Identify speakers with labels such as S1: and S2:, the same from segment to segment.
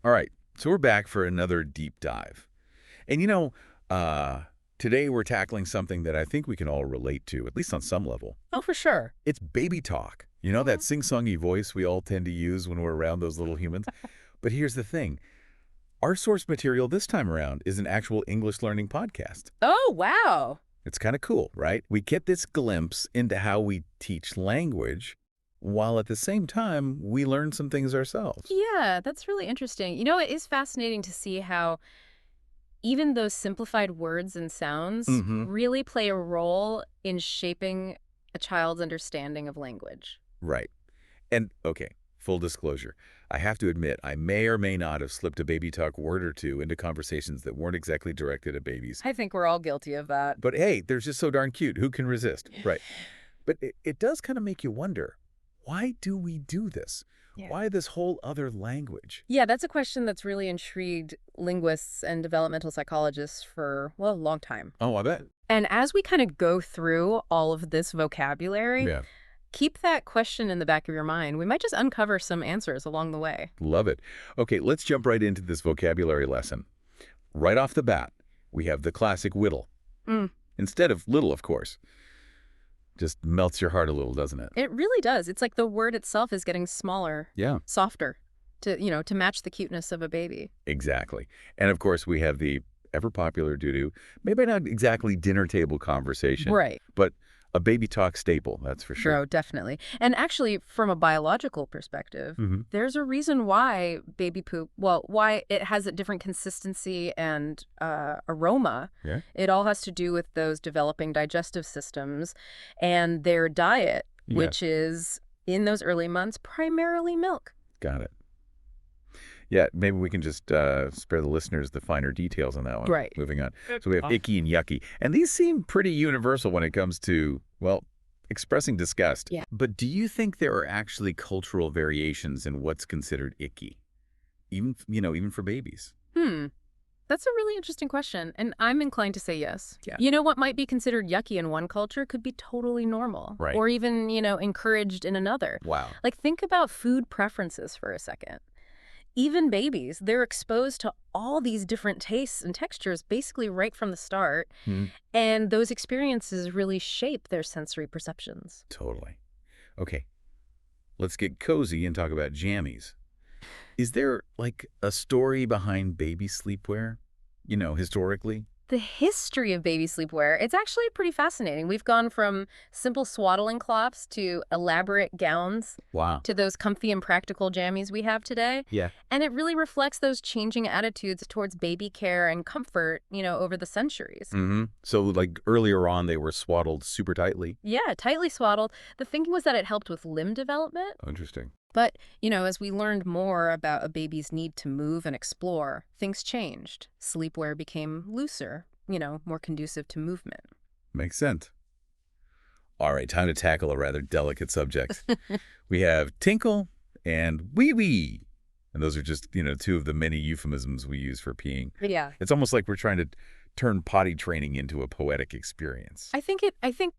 S1: All right, so we're back for another deep dive. And today we're tackling something that I think we can all relate to, at least on some level.
S2: Oh, for sure.
S1: It's baby talk. You know, that
S2: Mhm.
S1: sing-songy voice we all tend to use when we're around those little humans. But here's the thing. Our source material this time around is an actual English learning podcast.
S2: Oh, wow.
S1: It's kind of cool, right? We get this glimpse into how we teach language, while at the same time, we learn some things ourselves.
S2: Yeah, that's really interesting. It is fascinating to see how even those simplified words and sounds
S1: Mm-hmm.
S2: really play a role in shaping a child's understanding of language.
S1: Right. And, okay, full disclosure. I have to admit, I may or may not have slipped a baby talk word or two into conversations that weren't exactly directed at babies.
S2: I think we're all guilty of that.
S1: But hey, they're just so darn cute. Who can resist? Right. But it does kind of make you wonder, why do we do this?
S2: Yeah.
S1: Why this whole other language?
S2: Yeah, that's a question that's really intrigued linguists and developmental psychologists for, well, a long time.
S1: Oh, I bet.
S2: And as we kind of go through all of this vocabulary,
S1: Yeah,
S2: keep that question in the back of your mind. We might just uncover some answers along the way.
S1: love it. Okay, let's jump right into this vocabulary lesson. Right off the bat, we have the classic whittle.
S2: Mm.
S1: Instead of little, of course. Just melts your heart a little, doesn't it?
S2: It really does. It's like the word itself is getting smaller,
S1: Yeah.
S2: softer, to match the cuteness of a baby.
S1: Exactly. And of course, we have the ever popular doo-doo, maybe not exactly dinner table conversation,
S2: Right.
S1: but a baby talk staple, that's for sure.
S2: Oh, definitely. And actually, from a biological perspective,
S1: Hmm.
S2: there's a reason why baby poop, well, why it has a different consistency and aroma.
S1: Yeah.
S2: It all has to do with those developing digestive systems and their diet,
S1: Yes.
S2: which is, in those early months, primarily milk.
S1: Got it. Yeah, maybe we can just spare the listeners the finer details on that one.
S2: Right.
S1: Moving on. So we have icky and yucky. And these seem pretty universal when it comes to, well, expressing disgust.
S2: Yeah.
S1: But do you think there are actually cultural variations in what's considered icky? Even for babies?
S2: That's a really interesting question, and I'm inclined to say yes.
S1: Yeah.
S2: What might be considered yucky in one culture could be totally normal.
S1: Right.
S2: Or even, encouraged in another.
S1: Wow.
S2: Like, think about food preferences for a second. Even babies, they're exposed to all these different tastes and textures basically right from the start,
S1: Hmm.
S2: and those experiences really shape their sensory perceptions.
S1: Totally. Okay, let's get cozy and talk about jammies. Is there, like, a story behind baby sleepwear, historically?
S2: The history of baby sleepwear, it's actually pretty fascinating. We've gone from simple swaddling cloths to elaborate gowns
S1: Wow.
S2: to those comfy and practical jammies we have today.
S1: Yeah.
S2: And it really reflects those changing attitudes towards baby care and comfort, over the centuries.
S1: Mm-hmm. So, like, earlier on, they were swaddled super tightly.
S2: Yeah, tightly swaddled. The thinking was that it helped with limb development.
S1: Oh, interesting.
S2: But, as we learned more about a baby's need to move and explore, things changed. Sleepwear became looser, more conducive to movement.
S1: Makes sense. All right, time to tackle a rather delicate subject. We have tinkle and wee wee. And those are just, two of the many euphemisms we use for peeing.
S2: Yeah.
S1: It's almost like we're trying to turn potty training into a poetic experience.
S2: I think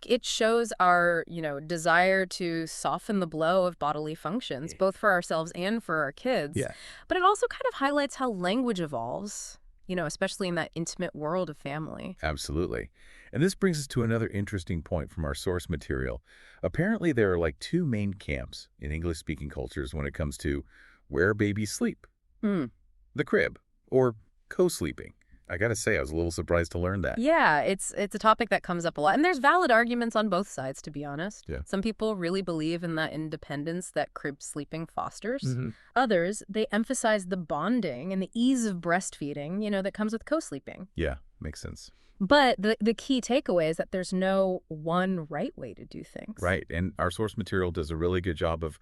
S2: it shows our, desire to soften the blow of bodily functions, both for ourselves and for our kids.
S1: Yeah.
S2: But it also kind of highlights how language evolves, especially in that intimate world of family.
S1: Absolutely. And this brings us to another interesting point from our source material. Apparently, there are like two main camps in English-speaking cultures when it comes to where babies sleep.
S2: Hmm.
S1: The crib, or co-sleeping. I gotta say, I was a little surprised to learn that.
S2: Yeah, it's a topic that comes up a lot. And there's valid arguments on both sides, to be honest.
S1: Yeah.
S2: Some people really believe in that independence that crib sleeping fosters.
S1: Mhm.
S2: Others, they emphasize the bonding and the ease of breastfeeding, that comes with co-sleeping.
S1: Yeah, makes sense.
S2: But the key takeaway is that there's no one right way to do things.
S1: Right, and our source material does a really good job of,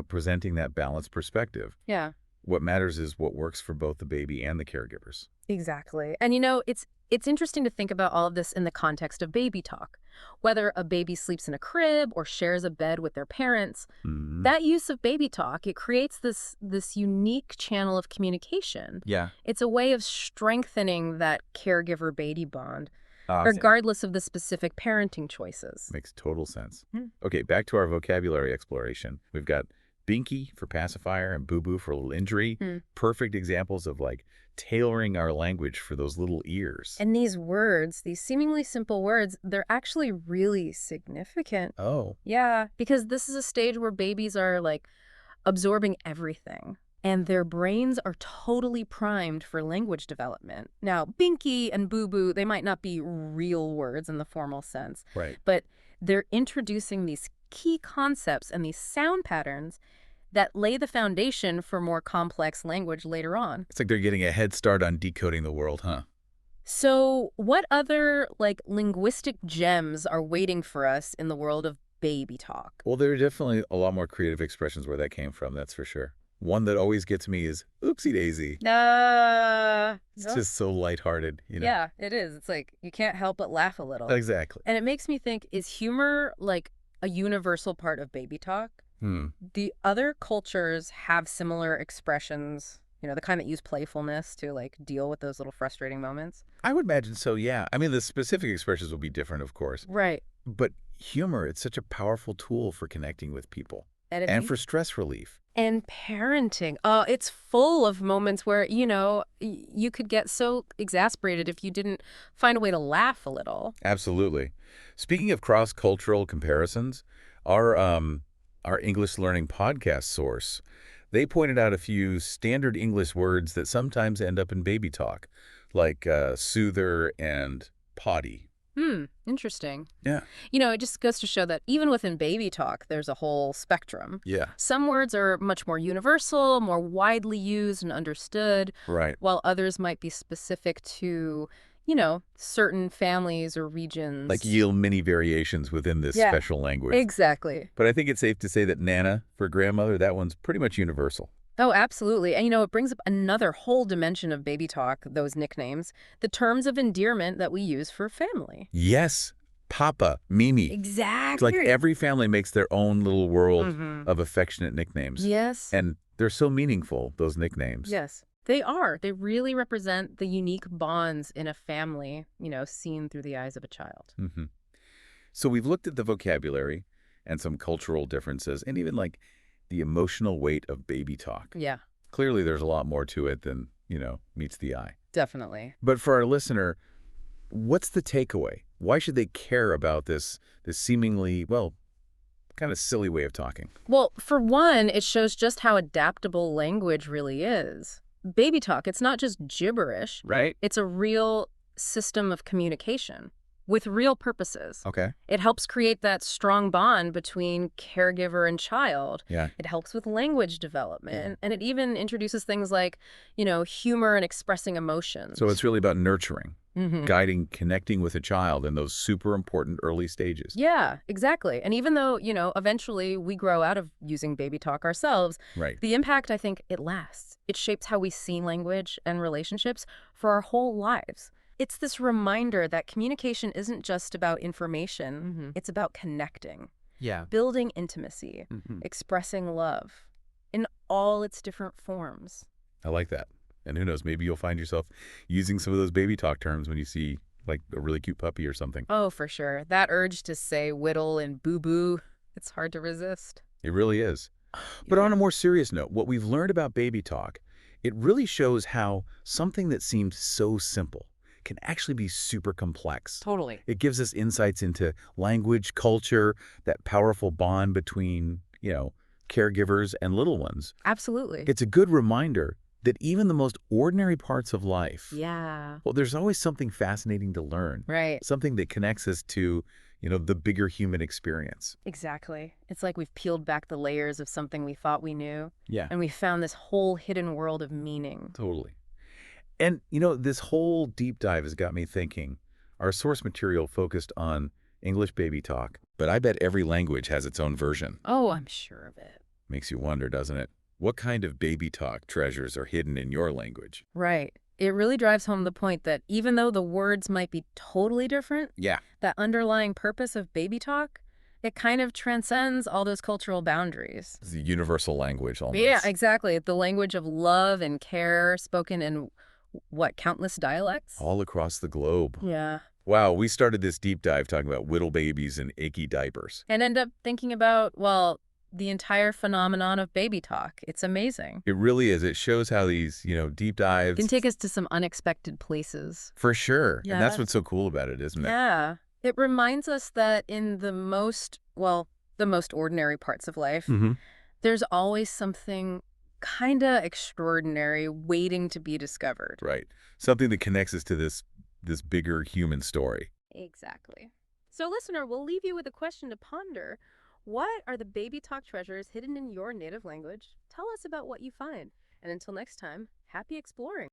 S1: presenting that balanced perspective.
S2: Yeah,
S1: What matters is what works for both the baby and the caregivers.
S2: exactly. And it's interesting to think about all of this in the context of baby talk. Whether a baby sleeps in a crib or shares a bed with their parents,
S1: Mhm.
S2: that use of baby talk, it creates this unique channel of communication.
S1: Yeah.
S2: It's a way of strengthening that caregiver-baby bond,
S1: Awesome.
S2: regardless of the specific parenting choices.
S1: Makes total sense.
S2: Hmm.
S1: Okay, back to our vocabulary exploration. We've got Binky for pacifier and boo-boo for a little injury.
S2: Hmm.
S1: Perfect examples of like tailoring our language for those little ears.
S2: And these words, these seemingly simple words, they're actually really significant.
S1: Oh,
S2: Yeah, because this is a stage where babies are like absorbing everything. And their brains are totally primed for language development. Now, binky and boo-boo, they might not be real words in the formal sense,
S1: right.
S2: but they're introducing these key concepts and these sound patterns that lay the foundation for more complex language later on.
S1: It's like they're getting a head start on decoding the world, huh?
S2: So what other, like, linguistic gems are waiting for us in the world of baby talk?
S1: Well, there are definitely a lot more creative expressions where that came from, that's for sure. One that always gets me is oopsie daisy. It's just so lighthearted, you know?
S2: Yeah, it is. It's like you can't help but laugh a little.
S1: Exactly.
S2: And it makes me think, is humor like a universal part of baby talk? The other cultures have similar expressions, the kind that use playfulness to like deal with those little frustrating moments.
S1: I would imagine so, yeah. I mean, the specific expressions will be different, of course.
S2: Right.
S1: But humor, it's such a powerful tool for connecting with people and for stress relief.
S2: And parenting. It's full of moments where, you could get so exasperated if you didn't find a way to laugh a little.
S1: Absolutely. Speaking of cross-cultural comparisons, our English learning podcast source, they pointed out a few standard English words that sometimes end up in baby talk, like soother and potty.
S2: Interesting.
S1: Yeah.
S2: It just goes to show that even within baby talk, there's a whole spectrum.
S1: Yeah.
S2: Some words are much more universal, more widely used and understood,
S1: Right.
S2: while others might be specific to, certain families or regions.
S1: Like yield many variations within this
S2: Yeah,
S1: special language.
S2: Exactly.
S1: But I think it's safe to say that Nana, for grandmother, that one's pretty much universal.
S2: Oh, absolutely. And, it brings up another whole dimension of baby talk, those nicknames, the terms of endearment that we use for family.
S1: Yes. Papa, Mimi. It's
S2: Exactly.
S1: like every family makes their own little world
S2: Mhm.
S1: of affectionate nicknames.
S2: Yes.
S1: And they're so meaningful, those nicknames.
S2: Yes. They are. They really represent the unique bonds in a family, seen through the eyes of a child.
S1: hmm So we've looked at the vocabulary and some cultural differences and even like the emotional weight of baby talk.
S2: Yeah,
S1: Clearly, there's a lot more to it than, meets the eye.
S2: definitely.
S1: But for our listener, what's the takeaway? Why should they care about this seemingly, well, kind of silly way of talking?
S2: Well, for one, it shows just how adaptable language really is. Baby talk, it's not just gibberish.
S1: Right?
S2: It's a real system of communication with real purposes.
S1: Okay.
S2: It helps create that strong bond between caregiver and child.
S1: Yeah.
S2: It helps with language development. And it even introduces things like, humor and expressing emotions.
S1: So it's really about nurturing,
S2: Mhm.
S1: guiding, connecting with a child in those super important early stages.
S2: Yeah, exactly. And even though, eventually we grow out of using baby talk ourselves,
S1: Right.
S2: the impact, I think, it lasts. It shapes how we see language and relationships for our whole lives. It's this reminder that communication isn't just about information. It's about connecting,
S1: Yeah.
S2: building intimacy, expressing love in all its different forms.
S1: I like that. And who knows, maybe you'll find yourself using some of those baby talk terms when you see like a really cute puppy or something.
S2: Oh, for sure. That urge to say whittle and boo-boo, it's hard to resist.
S1: It really is. But on a more serious note, what we've learned about baby talk, it really shows how something that seemed so simple can actually be super complex.
S2: Totally.
S1: It gives us insights into language, culture, that powerful bond between, caregivers and little ones.
S2: Absolutely.
S1: It's a good reminder that even the most ordinary parts of life,
S2: Yeah.
S1: well, there's always something fascinating to learn,
S2: Right.
S1: something that connects us to, the bigger human experience.
S2: Exactly. It's like we've peeled back the layers of something we thought we knew,
S1: Yeah,
S2: and we found this whole hidden world of meaning.
S1: totally. And, this whole deep dive has got me thinking. Our source material focused on English baby talk, but I bet every language has its own version.
S2: Oh, I'm sure of it.
S1: Makes you wonder, doesn't it? What kind of baby talk treasures are hidden in your language?
S2: Right. It really drives home the point that even though the words might be totally different,
S1: Yeah.
S2: that underlying purpose of baby talk, it kind of transcends all those cultural boundaries.
S1: It's a universal language almost.
S2: Yeah, exactly. The language of love and care spoken in, countless dialects?
S1: All across the globe.
S2: Yeah.
S1: Wow, we started this deep dive talking about whittle babies and achy diapers.
S2: And end up thinking about, well, the entire phenomenon of baby talk. It's amazing.
S1: It really is. It shows how these, deep
S2: It can
S1: dives,
S2: take us to some unexpected places.
S1: for sure. And that's
S2: Yeah.
S1: what's so cool about it, isn't it?
S2: Yeah. It reminds us that in the most ordinary parts of life,
S1: Mm-hmm.
S2: there's always something kind of extraordinary waiting to be discovered.
S1: Right. Something that connects us to this bigger human story.
S2: Exactly. So, listener, we'll leave you with a question to ponder. What are the baby talk treasures hidden in your native language? Tell us about what you find. And until next time, happy exploring.